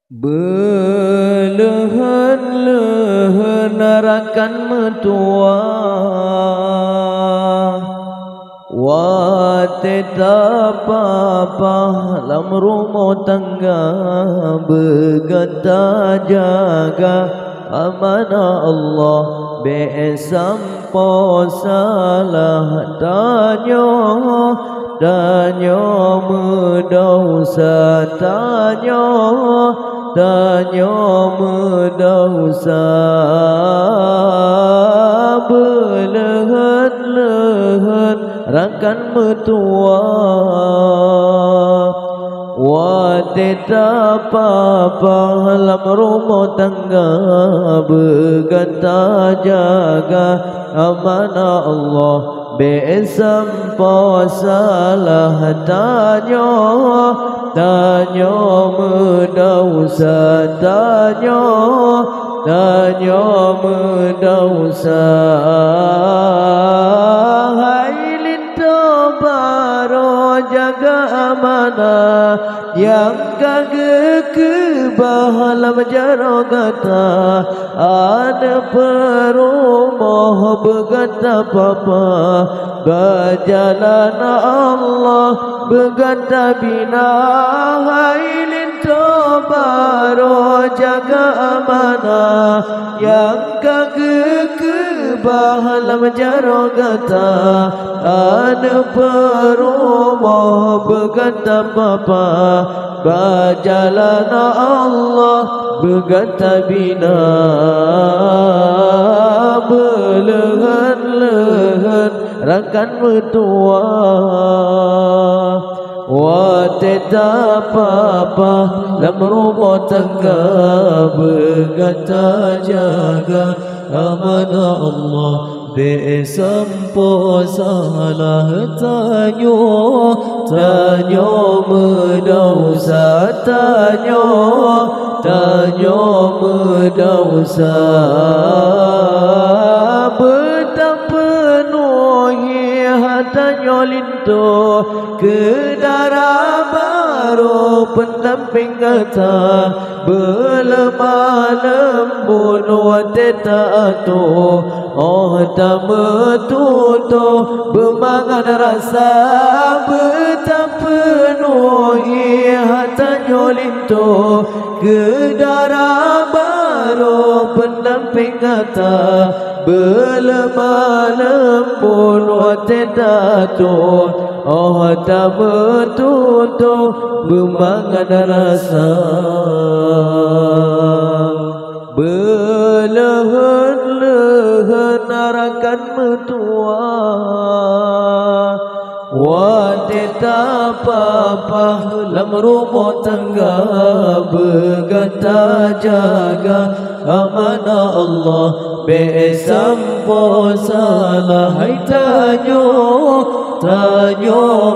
Belehan-lehan narakan metua Wate papa lam rumah tangga Begata jaga amanah Allah Be'esampo salah tanya medausa tanya medausa Belehan-lehan rakan metua Wateta papa lam rumah tangga Begata jaga amanah Allah Be'esampo salah tanya medausa tanya medausa Hai linto baro jaga amanah Yang kagak kebahalam jarogata Ada perumah begata papa Berjalan Allah begata bina Hai linto baro jaga amanah Yang kagak kebahalam jarogata Ada perumah begata papa Berjalan Allah begata bina Belehan-lehan rakan metua Wateta papa lam rumah tangga Begata jaga amanah Allah Be'esampo salah tanya medausa tanya medausa Betapa penuhi hatanya linto Kedara baru pendamping kata Belemah lembun wateta atu Oh tak metutu bermangan rasa Betapa penuhi hatanya linto Kedara baru pendamping kata Belemah lembun wateta atu Oh tak metutu bermangan rasa Belehan-lehan narakan metua Wateta papa lam rumah tangga Begata jaga amanah Allah Be'esampo salah hai tanya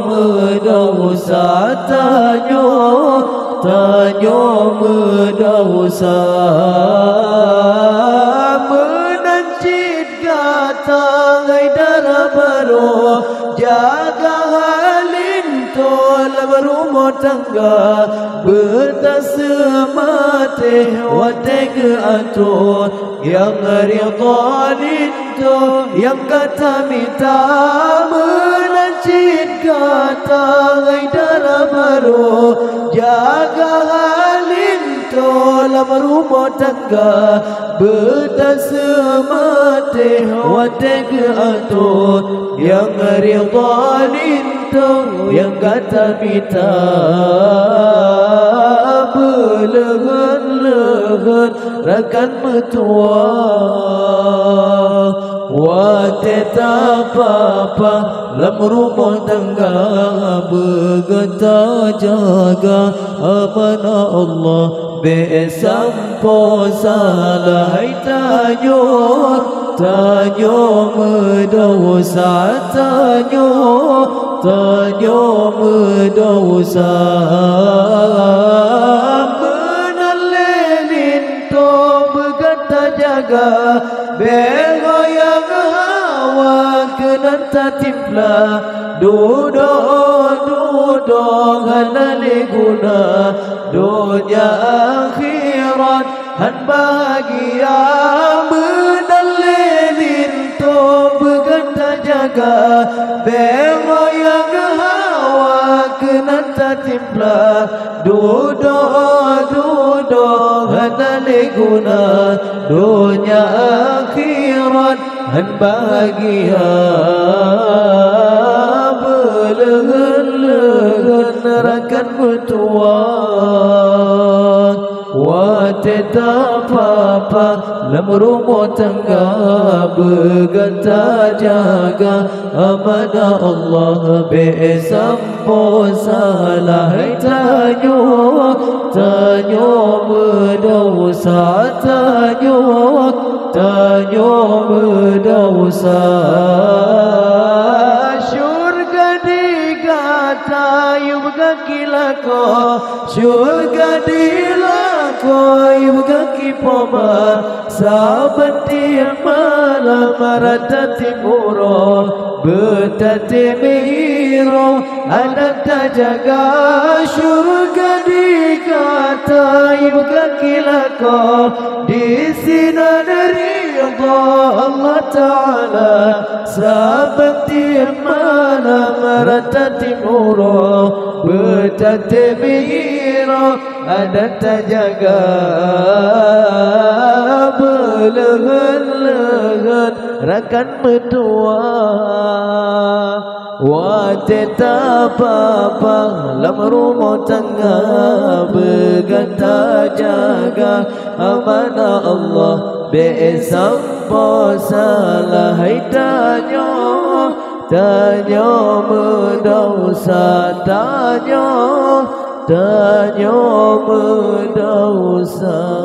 medausa tanya medausa Menancit kata haidara baru Jaga halinto lam rumah tangga Bertasemate watek atur Yang rida linto yang kata minta Menancit kata haidara baru Jaga halinto lam rumah tangga Bertasemate watek atur Yang rida linto yang kata minta Belehan-lehan rakan metua Wateta papa lam rumah tangga Begata jaga amanah Allah Be'esampo salah hai tanya medausa tanya medausa Menalelinto begata jaga Begoyang hawa kenan tatiplah Dudo duduk hanali guna dunia akhirat han bahagia menalilin tu berganta jaga bero yang hawa kena timpla duduk hanali guna dunia akhirat han bahagia belegan rakan bertuah wateta papa lam rumah tangga berganta jaga amanah Allah besampo salah tanyo berdosa tanyo berdosa syurga digata yuk kilako syurga dilako yuk kipoma sabati malam marata timuro betati mihiro anak jaga syurga digata yuk kilako di sini dari Allah Ta'ala sabati malam marata timuro betati mihiro anak jaga belegan rakan berdua wateta papa lam rumah tangga berganta jaga amanah Allah besampo salah tanyo berdosa tanyo berdosa